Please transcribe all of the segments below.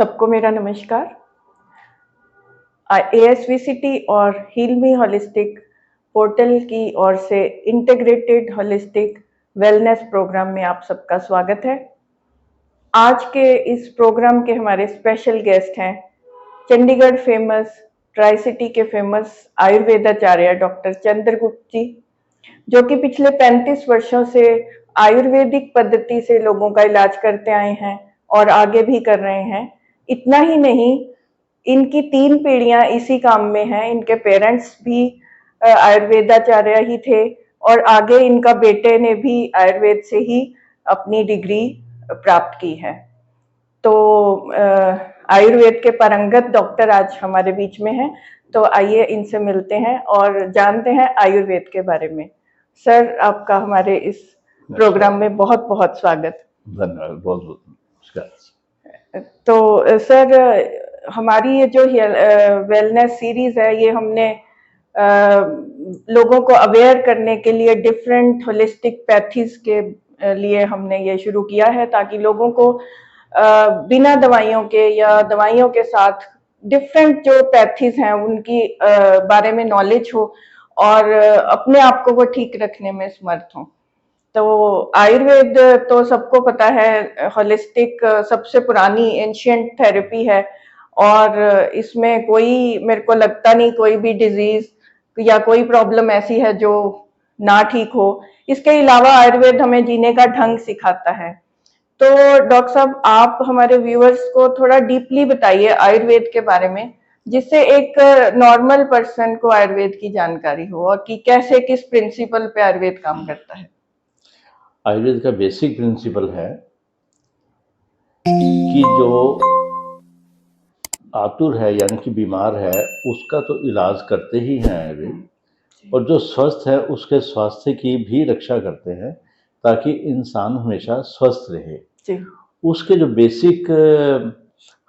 सबको मेरा नमस्कार। ASVCT और हील मी होलिस्टिक पोर्टल की ओर से इंटीग्रेटेड होलिस्टिक वेलनेस प्रोग्राम में आप सबका स्वागत है। आज के इस प्रोग्राम के हमारे स्पेशल गेस्ट हैं चंडीगढ़ फेमस ट्राई सिटी के फेमस आयुर्वेदाचार्य डॉक्टर चंद्रगुप्त जी, जो कि पिछले 35 वर्षों से आयुर्वेदिक पद्धति से लोगों का इलाज करते आए हैं और आगे भी कर रहे हैं। इतना ही नहीं, इनकी 3 पीढ़ियां इसी काम में हैं। इनके पेरेंट्स भी आयुर्वेदाचार्य ही थे और आगे इनका बेटे ने भी आयुर्वेद से ही अपनी डिग्री प्राप्त की है। तो आयुर्वेद के पारंगत डॉक्टर आज हमारे बीच में हैं, तो आइए इनसे मिलते हैं और जानते हैं आयुर्वेद के बारे में। सर, आपका हमारे इस प्रोग्राम में बहुत बहुत स्वागत। धन्यवाद, बहुत बहुत नमस्कार। तो सर, हमारी ये जो वेलनेस सीरीज है, ये हमने लोगों को अवेयर करने के लिए डिफरेंट होलिस्टिक पैथीज के लिए हमने ये शुरू किया है, ताकि लोगों को बिना दवाइयों के या दवाइयों के साथ डिफरेंट जो पैथीज हैं उनकी बारे में नॉलेज हो और अपने आप को वो ठीक रखने में समर्थ हो। तो आयुर्वेद तो सबको पता है, होलिस्टिक सबसे पुरानी एंशिएंट थेरेपी है और इसमें कोई, मेरे को लगता नहीं कोई भी डिजीज या कोई प्रॉब्लम ऐसी है जो ना ठीक हो। इसके अलावा आयुर्वेद हमें जीने का ढंग सिखाता है। तो डॉक्टर साहब, आप हमारे व्यूअर्स को थोड़ा डीपली बताइए आयुर्वेद के बारे में, जिससे एक नॉर्मल पर्सन को आयुर्वेद की जानकारी हो और कि कैसे, किस प्रिंसिपल पे आयुर्वेद काम करता है। आयुर्वेद का बेसिक प्रिंसिपल है कि जो आतुर है यानी कि बीमार है उसका तो इलाज करते ही हैं आयुर्वेद, और जो स्वस्थ है उसके स्वास्थ्य की भी रक्षा करते हैं ताकि इंसान हमेशा स्वस्थ रहे जी। उसके जो बेसिक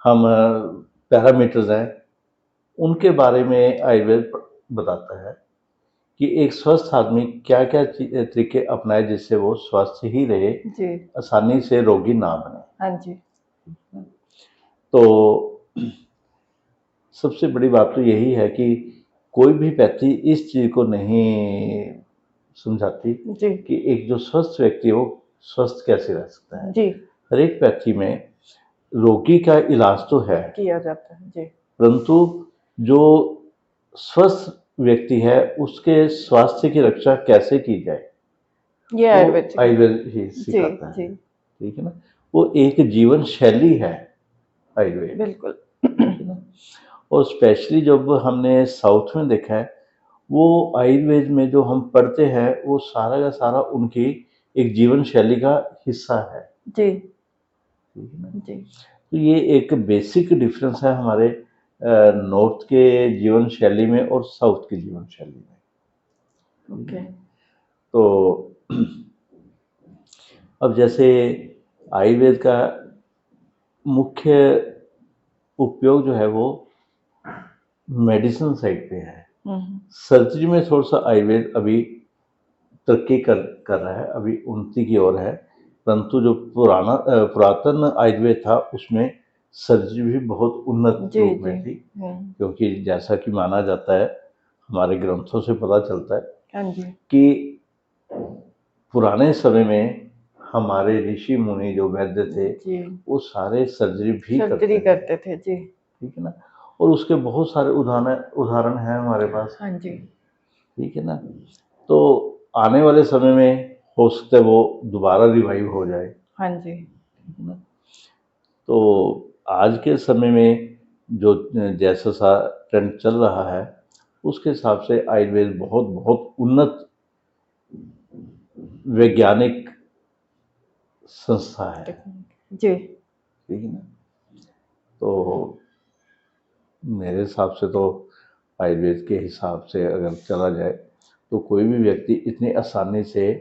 हम पैरामीटर्स हैं उनके बारे में आयुर्वेद बताता है कि एक स्वस्थ आदमी क्या क्या तरीके अपनाए जिससे वो स्वस्थ ही रहे जी। आसानी से रोगी ना बने। हाँ जी। तो सबसे बड़ी बात तो यही है कि कोई भी पैथी इस चीज को नहीं समझाती जी। कि एक जो स्वस्थ व्यक्ति है वो स्वस्थ कैसे रह सकता है। जी। हर एक पैथी में रोगी का इलाज तो है किया जाता है जी, परंतु जो स्वस्थ व्यक्ति है उसके स्वास्थ्य की रक्षा कैसे की जाए ये आयुर्वेद ही सिखाता है। ठीक है ना, वो एक जीवन शैली है आयुर्वेद। बिल्कुल। और स्पेशली जब हमने साउथ में देखा है, वो आयुर्वेद में जो हम पढ़ते हैं वो सारा का सारा उनकी एक जीवन शैली का हिस्सा है जी। ठीक है ना जी। तो ये एक बेसिक डिफरेंस है हमारे नॉर्थ के जीवन शैली में और साउथ की जीवन शैली में। ओके। तो अब जैसे आयुर्वेद का मुख्य उपयोग जो है वो मेडिसिन साइड पे है। सर्जरी में थोड़ा सा आयुर्वेद अभी तरक्की कर रहा है, अभी उन्नति की ओर है, परंतु जो पुरातन आयुर्वेद था उसमें सर्जरी भी बहुत उन्नत रूप में थी, क्योंकि जैसा कि माना जाता है, हमारे ग्रंथों से पता चलता है कि पुराने समय में हमारे ऋषि मुनि जो वैद्य थे वो सारे सर्जरी भी करते थे जी। ठीक है ना, और उसके बहुत सारे उदाहरण हैं हमारे पास। हाँ जी। ठीक है ना, तो आने वाले समय में हो सकता है वो दोबारा रिवाइव हो जाए। हाँ जी। ठीक है ना, तो आज के समय में जो जैसा सा ट्रेंड चल रहा है उसके हिसाब से आयुर्वेद बहुत बहुत उन्नत वैज्ञानिक संस्था है जी। ठीक है ना, तो मेरे हिसाब से तो आयुर्वेद के हिसाब से अगर चला जाए तो कोई भी व्यक्ति इतनी आसानी से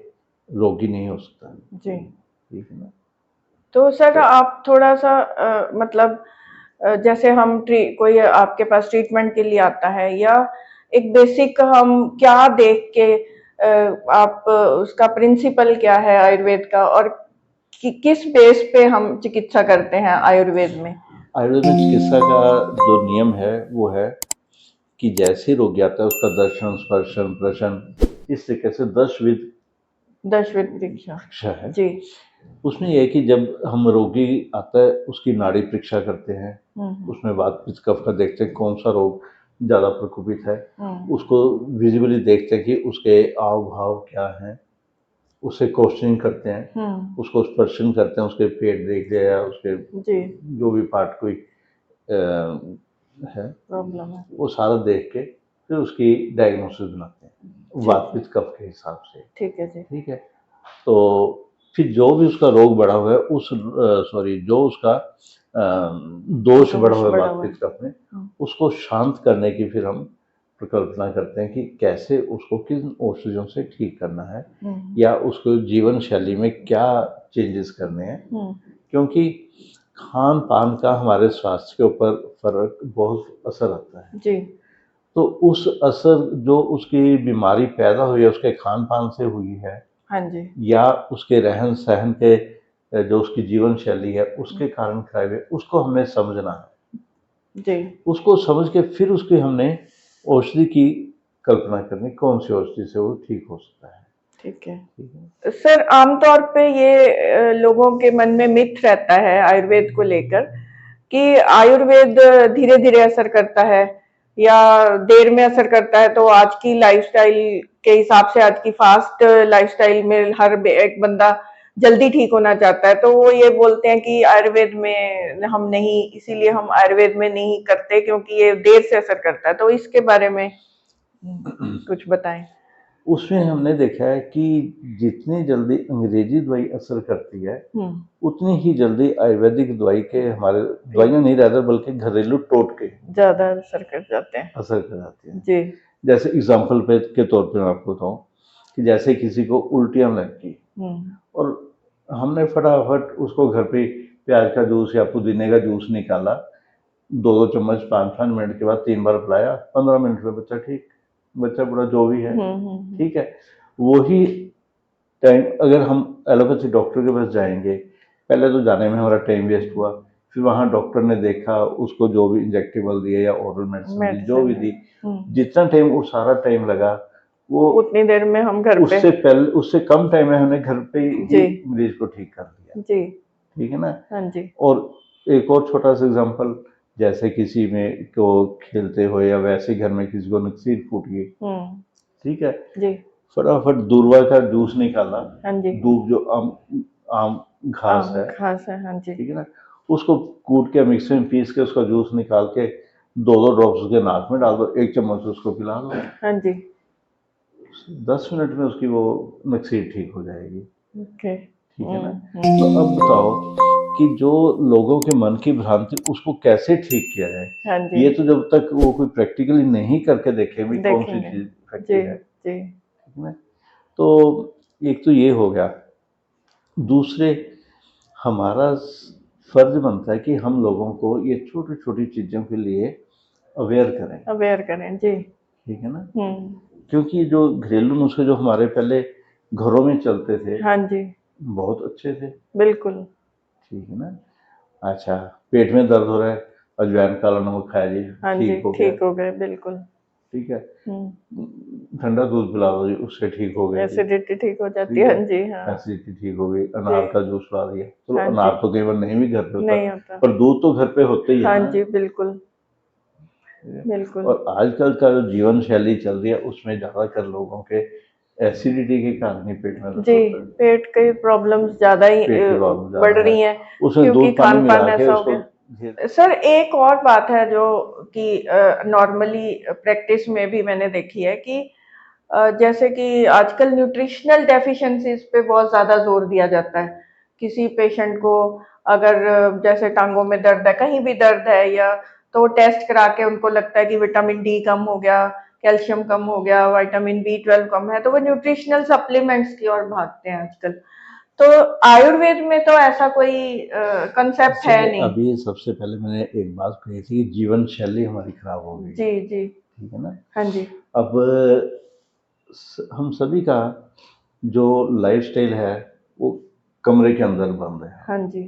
रोगी नहीं हो सकता जी। ठीक है ना। तो सर, आप थोड़ा सा मतलब जैसे हम कोई आपके पास ट्रीटमेंट के लिए आता है, या एक बेसिक हम क्या देख के आप उसका प्रिंसिपल क्या है आयुर्वेद का, और किस बेस पे हम चिकित्सा करते हैं आयुर्वेद में, आयुर्वेद में चिकित्सा का जो नियम है वो है कि जैसे रोगी आता है उसका दर्शन, स्पर्शन, प्रशन, इस तरीके से 10 विध दशविध परीक्षा। परीक्षा है। जी। उसमें ये है कि जब हम रोगी आता है उसकी नाड़ी परीक्षा करते हैं, उसमें वात पित्त कफ का देखते हैं कौन सा रोग ज़्यादा प्रकोपित है, उसको विजिबली देखते हैं कि उसके हाव भाव क्या हैं, उससे क्वेश्चनिंग करते हैं, उसको स्पर्शन करते हैं, उसके पेट देखते हैं या उसके जी जो भी पार्ट कोई है प्रॉब्लम है। वो सारा देख के फिर उसकी डायग्नोसिस बनाते हैं वात पित्त कफ के हिसाब से। ठीक है जी। ठीक है, तो फिर जो भी उसका रोग बढ़ा हुआ है उस सॉरी जो उसका दोष बढ़ा हुआ है बढ़ा वात हुआ है। पित्त कफ में, उसको शांत करने की फिर हम प्रकल्पना करते हैं कि कैसे उसको किन औषधियों से ठीक करना है या उसको जीवन शैली में क्या चेंजेस करने हैं, क्योंकि खान पान का हमारे स्वास्थ्य के ऊपर फर्क बहुत असर आता है। जी तो उस असर जो उसकी बीमारी पैदा हुई है उसके खान पान से हुई है हाँ जी या उसके रहन सहन के जो उसकी जीवन शैली है उसके कारण कराए हुए, उसको हमें समझना है। जी उसको समझ के फिर उसकी हमने औषधि की कल्पना करनी, कौन सी औषधि से वो ठीक हो सकता है। ठीक है सर। आमतौर पे ये लोगों के मन में मिथ रहता है आयुर्वेद को लेकर कि आयुर्वेद धीरे धीरे असर करता है या देर में असर करता है। तो आज की लाइफस्टाइल के हिसाब से, आज की फास्ट लाइफस्टाइल में हर एक बंदा जल्दी ठीक होना चाहता है, तो वो ये बोलते हैं कि आयुर्वेद में हम नहीं, इसीलिए हम आयुर्वेद में नहीं करते क्योंकि ये देर से असर करता है। तो इसके बारे में कुछ बताएं। उसमें हमने देखा है कि जितनी जल्दी अंग्रेजी दवाई असर करती है उतनी ही जल्दी आयुर्वेदिक दवाई के हमारे दवाइयाँ नहीं रहता बल्कि घरेलू टोटके ज्यादा असर कर जाते हैं। असर कर जाती हैं। जी जैसे एग्जाम्पल पे के तौर पे मैं आपको बताऊं कि जैसे किसी को उल्टियाँ लग गई और हमने फटाफट उसको घर पे प्याज का जूस या पुदीने का जूस निकाला, 2-2 चम्मच 5-5 मिनट के बाद 3 बार पिलाया, 15 मिनट में बच्चा ठीक, बच्चा बूढ़ा जो भी है ठीक है। वही टाइम अगर हम एलोपैथी डॉक्टर के पास जाएंगे, पहले तो जाने में हमारा टाइम वेस्ट हुआ, फिर वहाँ डॉक्टर ने देखा, उसको जो भी इंजेक्टेबल दिए या ओरल मेडिसिन दी, जो भी दी, जितना टाइम वो सारा टाइम लगा वो उतनी देर में हम घर पे, उससे कम टाइम में हमने घर पे ही मरीज को ठीक कर दिया। जी ठीक है ना। हाँ जी। और एक और छोटा सा एग्जांपल, जैसे किसी में को खेलते हुए या वैसे घर में किसी को नक्सीर फूट गई, ठीक है जी, फटाफट दूर्वा का जूस निकाला, हाँ जी, दूब जो आम घास है, हाँ जी, ठीक है ना, उसको कूट के मिक्सी में पीस के उसका जूस निकाल के 2-2 ड्रॉप्स उसके नाक में डाल दो, 1 चम्मच उसको पिला दो, हाँ जी, 10 मिनट में उसकी वो नक्सीर ठीक हो जाएगी। ओके, ठीक है ना। तो अब बताओ कि जो लोगों के मन की भ्रांति उसको कैसे ठीक किया जाए। हाँ जी, ये तो जब तक वो कोई प्रैक्टिकली नहीं करके देखे भी कौन सी चीज इफेक्टिव है, जी, ठीक है। तो एक तो ये हो गया, दूसरे हमारा फर्ज बनता है कि हम लोगों को ये छोटी छोटी चीजों के लिए अवेयर करें जी, ठीक है ना। क्योंकि जो घरेलू नुस्खे जो हमारे पहले घरों में चलते थे, हाँ जी, बहुत अच्छे थे, बिल्कुल, ठीक है ना। अच्छा, पेट में दर्द हो रहा है, अजवाइन काला नमक खाया जी, हाँ जी, ठीक हो गया, ठीक हो गए, बिल्कुल, ठीक है। ठंडा दूध पिला दो जी, उससे ठीक हो गया, एसिडिटी ठीक हो जाती है, हाँ जी, हाँ, एसिडिटी ठीक हो गई। अनार का जूस पिला दिया, चलो हाँ अनार तो कई बार नहीं भी घर पे होता, नहीं होता, पर दूध तो घर पे होते ही है हाँ ना। जी, बिल्कुल, बिल्कुल। और आजकल का जो जीवन शैली चल रही है उसमें ज्यादातर लोगों के एसिडिटी के कारण ही पेट में दर्द जी, होता है, पेट की प्रॉब्लम्स ज्यादा ही पेट की प्रॉब्लम बढ़ ज्यादा है, रही हैं उसमें क्योंकि दूध पानी खान मिला पान के ऐसा हो उसको गया। सर एक और बात है जो कि नॉर्मली प्रैक्टिस में भी मैंने देखी है कि जैसे कि आजकल न्यूट्रिशनल डेफिशिएंसीज पे बहुत ज्यादा जोर दिया जाता है। किसी पेशेंट को अगर जैसे टांगों में दर्द है, कहीं भी दर्द है, या तो टेस्ट करा के उनको लगता है कि विटामिन डी कम हो गया, कैल्शियम कम हो गया, विटामिन बी 12 कम है, तो वो न्यूट्रिशनल सप्लीमेंट्स की ओर भागते हैं आजकल। तो आयुर्वेद में तो ऐसा कोई कंसेप्ट है नहीं। अभी सबसे पहले मैंने एक बात कही थी, जीवन शैली हमारी खराब हो गई, जी जी, ठीक है ना। हाँ जी, अब हम सभी का जो लाइफस्टाइल है वो कमरे के अंदर बंद है, हाँ जी,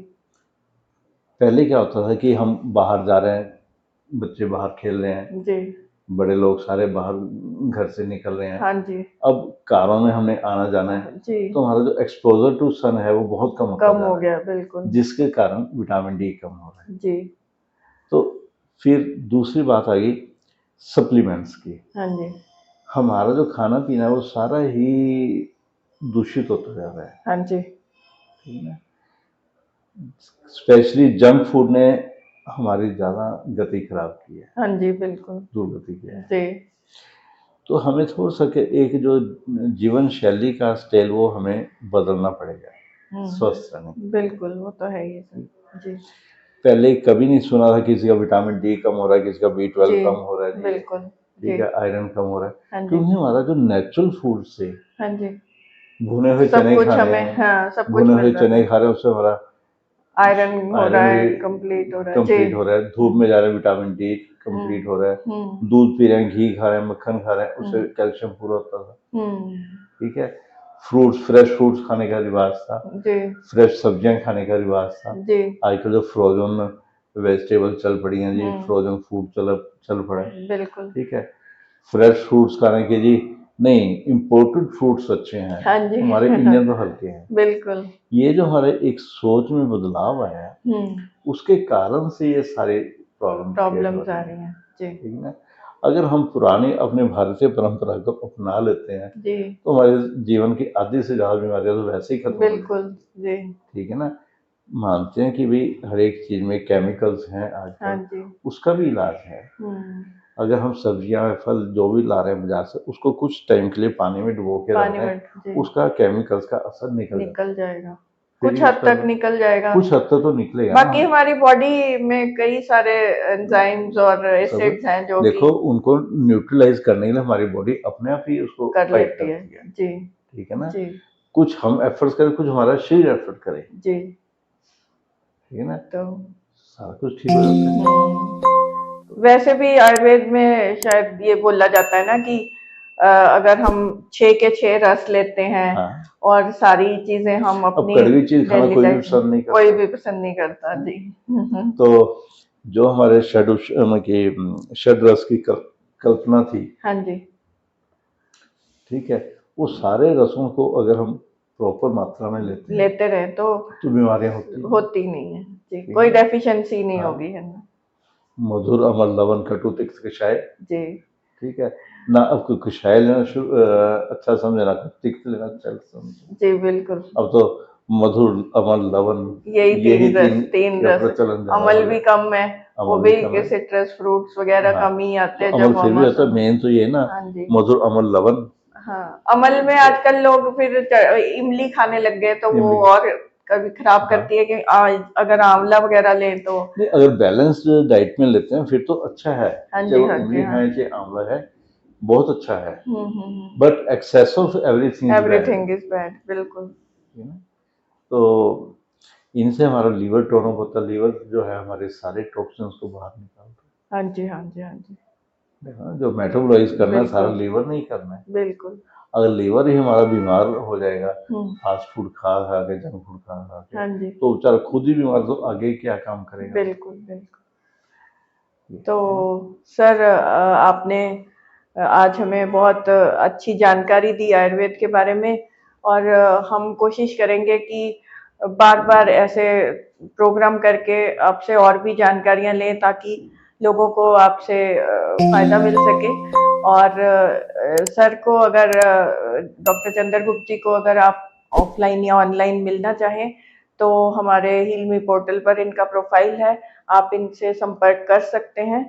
पहले क्या होता था कि हम बाहर जा रहे हैं, बच्चे बाहर खेल रहे हैं, जी। बड़े लोग सारे बाहर घर से निकल रहे हैं। हाँ जी। अब कारों में हमने आना जाना है, जी। तो हमारा जो एक्सपोज़र टू सन है वो बहुत कम होता कम जा हो रहा गया, है, बिल्कुल। जिसके कारण विटामिन डी कम हो रहा है। जी। तो फिर दूसरी बात आ गई सप्लीमेंट्स की। हाँ जी। हमारा जो खाना-पीना है वो सारा ही दूषित होता जा रहा है, हाँ जी। ठीक है ना? स्पेशली जंक फूड ने हमारी ज़्यादा गति खराब की है, हाँ जी, बिल्कुल। दुर्गति की है। जी। तो हमें थोड़ा-सा एक जो जीवन शैली का स्टाइल वो हमें बदलना पड़ेगा, स्वस्थ रहने के लिए। बिल्कुल, वो तो है ही सर। जी। पहले कभी नहीं सुना था किसी का विटामिन डी कम हो रहा है, किसी का B12 जी, कम हो रहा है जी, बिल्कुल। ठीक जी। है, आयरन कम हो रहा है, हाँ जी। क्योंकि हमारा जो नेचुरल फूड से हाँ जी। भुने हुए सब चने कुछ खा रहे हमें, हैं, हाँ, सब कुछ भुने मिल हुए रहा चने था। खा रहे हैं, उससे हमारा आयरन हो रहा आयरन है, भी कंप्लीट हो रहा है। जी। कंप्लीट हो रहा है, धूप में जा रहे हैं विटामिन डी कंप्लीट हो रहा है, हुँ। दूध पी रहे हैं, घी खा रहे हैं, मक्खन खा रहे हैं, उससे हुँ। कैल्शियम पूरा होता था, हुँ। ठीक है। फ्रूट्स, फ्रेश फ्रूट्स खाने का रिवाज था, जी। फ्रेश सब्जियां खाने का रिवाज था। जी। आजकल जो फ्रोजन वेजिटेबल चल पड़ी हैं जी, हुँ। फ्रोजन फूड चल पड़ा है, बिल्कुल। ठीक है। फ्रेश फ्रूट्स खाने के जी नहीं, इम्पोर्टेड फ्रूट्स अच्छे हैं, हाँ जी। हमारे इंडियन तो हल्के हैं। बिल्कुल। ये जो हमारे एक सोच में बदलाव आया है, हुँ। उसके कारण से ये सारी प्रॉब्लम क्रिएट हो प्रॉब्लम्स आ रही रही हैं, हैं। जी। ठीक है ना। अगर हम पुरानी अपने भारतीय परंपरा को अपना लेते हैं, जी। तो हमारे जीवन की आधी से ज़्यादा बीमारियां तो वैसे ही खत्म हो बिल्कुल। जाएंगी, जी। ठीक है ना। मानते हैं कि भाई हर एक चीज़ में केमिकल्स हैं हाँ आजकल, जी। उसका भी इलाज है। हुँ। अगर हम सब्जियां फल जो भी ला रहे हैं बाजार से, उसको कुछ टाइम के लिए पानी में डुबो के रख पानी दें, में, जी, उसका केमिकल्स का असर निकल जाता निकल है, जाएगा। फिर कुछ यूज हद तक करना, निकल जाएगा। कुछ हद तक तो निकलेगा ना। बाकी हमारी बॉडी में कई सारे एंजाइम्स और सब एसिड्स हैं जो कि देखो, उनको न्यूट्रलाइज करने के लिए हमारी बॉडी अपने आप ही उसको कर फाइट लेती है। करती है, जी। ठीक है ना। जी। कुछ हम एफर्ट्स करें, कुछ हमारा शरीर एफर्ट करे, जी। ठीक है ना, तो सारा कुछ ठीक हो जाता है। वैसे भी आयुर्वेद में शायद ये बोला जाता है ना कि अगर हम 6 के 6 रस लेते हैं हाँ, और सारी चीजें हम अब अपनी कड़वी चीज खाना डेली कोई भी लाइफ में, पसंद नहीं कोई करता, भी पसंद नहीं करता जी। तो जो हमारे षड रस की कल्पना थी, हाँ जी। ठीक है, वो सारे रसों को अगर हम प्रॉपर मात्रा में लेते हैं, लेते रहे तो बीमारियां होती हैं, होती नहीं है जी, ठीक कोई है। डेफिशिएंसी नहीं हाँ, होगी, है ना। मधुर अमर लवण कटु तिक्त कषाय, जी। ठीक है ना। अब कोई कषाय लेना अच्छा समझे, ना तिक्त लेना अच्छा समझे। जी, बिल्कुल। अब तो मधुर अमर लवण, यही यही तीन का रस। प्रचलन ज्यादा अमल हो भी गया, कम है, वो अमल भी भी कम है। सिट्रस फ्रूट्स वगैरह हाँ, कम ही आते तो हैं अमल जब फिर हम भी आता है, मेन तो ये ना, हाँ जी। मधुर अमर लवण। हाँ, अमल में आजकल लोग फिर इमली खाने लग गए, तो वो इमली, और कभी खराब हाँ, करती है कि अगर आंवला वगैरह लें तो। नहीं, अगर बैलेंस्ड डाइट में लेते हैं फिर तो अच्छा है, हाँ चाहे जी। वो हाँ जी। इमली हाँ। है चाहे आंवला है, बहुत अच्छा है। Hmm. But excess of everything is bad, everything is bad, बिल्कुल। है ना। तो इनसे हमारा लीवर टोन अप होता है, लीवर जो है हमारे सारे टॉक्सिन्स को बाहर निकालता हाँ जी। हाँ जी। हाँ जी। है, देखो ना, जो मेटाबोलाइज करना है सारा बिल्कुल। लीवर नहीं करना है। बिल्कुल। अगर लीवर ही हमारा बीमार हो जाएगा, हम्म। फास्ट फूड खा खा के, जंक फूड खा खा के, हाँ जी। तो बेचारा खुद ही बीमार, तो आगे क्या काम करेगा, बिल्कुल। बिल्कुल। ये तो है ना। सर, आपने आज हमें बहुत अच्छी जानकारी दी आयुर्वेद के बारे में, और हम कोशिश करेंगे कि बार बार ऐसे प्रोग्राम करके आपसे और भी जानकारियां लें, ताकि लोगों को आपसे फायदा मिल सके। और सर को अगर डॉक्टर चंद्रगुप्त जी को अगर आप ऑफलाइन या ऑनलाइन मिलना चाहें, तो हमारे हिलमी पोर्टल पर इनका प्रोफाइल है, आप इनसे संपर्क कर सकते हैं।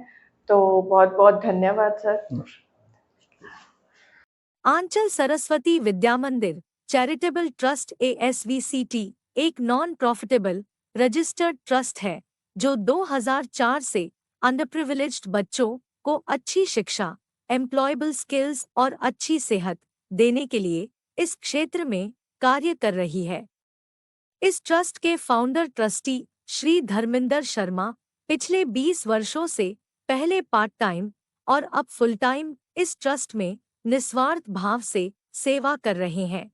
तो बहुत बहुत धन्यवाद सर। आंचल सरस्वती विद्या मंदिर चैरिटेबल ट्रस्ट ASVCT एक नॉन प्रॉफिटेबल रजिस्टर्ड ट्रस्ट है जो 2004 से अंडर प्रिविलेज्ड बच्चों को अच्छी शिक्षा, एम्प्लॉयबल स्किल्स और अच्छी सेहत देने के लिए इस क्षेत्र में कार्य कर रही है। इस ट्रस्ट के फाउंडर ट्रस्टी श्री धर्मिंदर शर्मा पिछले 20 वर्षों से पहले पार्ट टाइम और अब फुल टाइम इस ट्रस्ट में निस्वार्थ भाव से सेवा कर रहे हैं।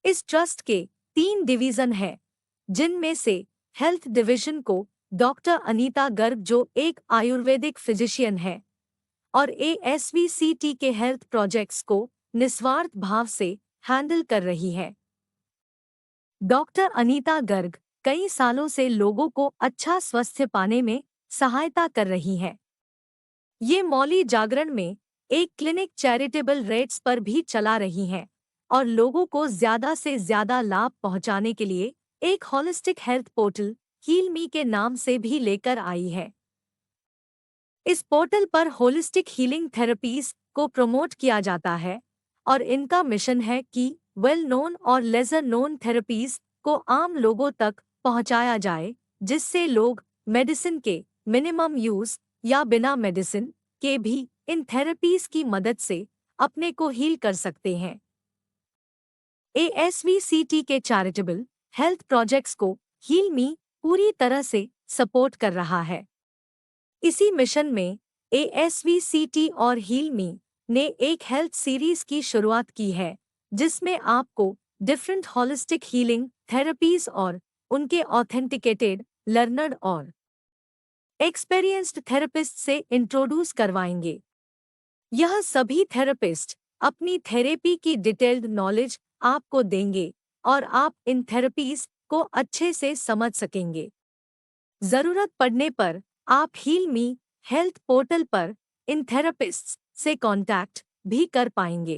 इस ट्रस्ट के 3 डिवीजन हैं, जिनमें से हेल्थ डिवीजन को डॉक्टर अनीता गर्ग, जो एक आयुर्वेदिक फिजिशियन है, और ASVCT के हेल्थ प्रोजेक्ट्स को निस्वार्थ भाव से हैंडल कर रही है। डॉक्टर अनीता गर्ग कई सालों से लोगों को अच्छा स्वास्थ्य पाने में सहायता कर रही है। ये मौली जागरण में एक क्लिनिक चैरिटेबल रेट्स पर भी चला रही हैं और लोगों को ज्यादा से ज्यादा लाभ पहुंचाने के लिए एक holistic health portal heal me के नाम से भी लेकर आई है। इस पोर्टल पर होलिस्टिक हीलिंग थेरेपीज को प्रमोट किया जाता है और इनका मिशन है कि वेल नोन और लेजर नोन थेरेपीज को आम लोगों तक पहुंचाया जाए, जिससे लोग मेडिसिन के मिनिमम यूज या बिना मेडिसिन के भी इन थेरेपीज की मदद से अपने को हील कर सकते हैं। ASVCT के चैरिटेबल हेल्थ प्रोजेक्ट्स को हील मी पूरी तरह से सपोर्ट कर रहा है। इसी मिशन में ASVCT और हील मी ने एक हेल्थ सीरीज की शुरुआत की है, जिसमें आपको डिफरेंट होलिस्टिक हीलिंग थेरेपीज और उनके ऑथेंटिकेटेड, लर्नर्ड और एक्सपीरियंस्ड थेरेपिस्ट से इंट्रोड्यूस करवाएंगे। यह सभी थेरेपिस्ट अपनी थेरेपी की डिटेल्ड नॉलेज आपको देंगे और आप इन थेरेपीज को अच्छे से समझ सकेंगे। जरूरत पड़ने पर आप हील मी हेल्थ पोर्टल पर इन थेरेपिस्ट्स से कांटेक्ट भी कर पाएंगे।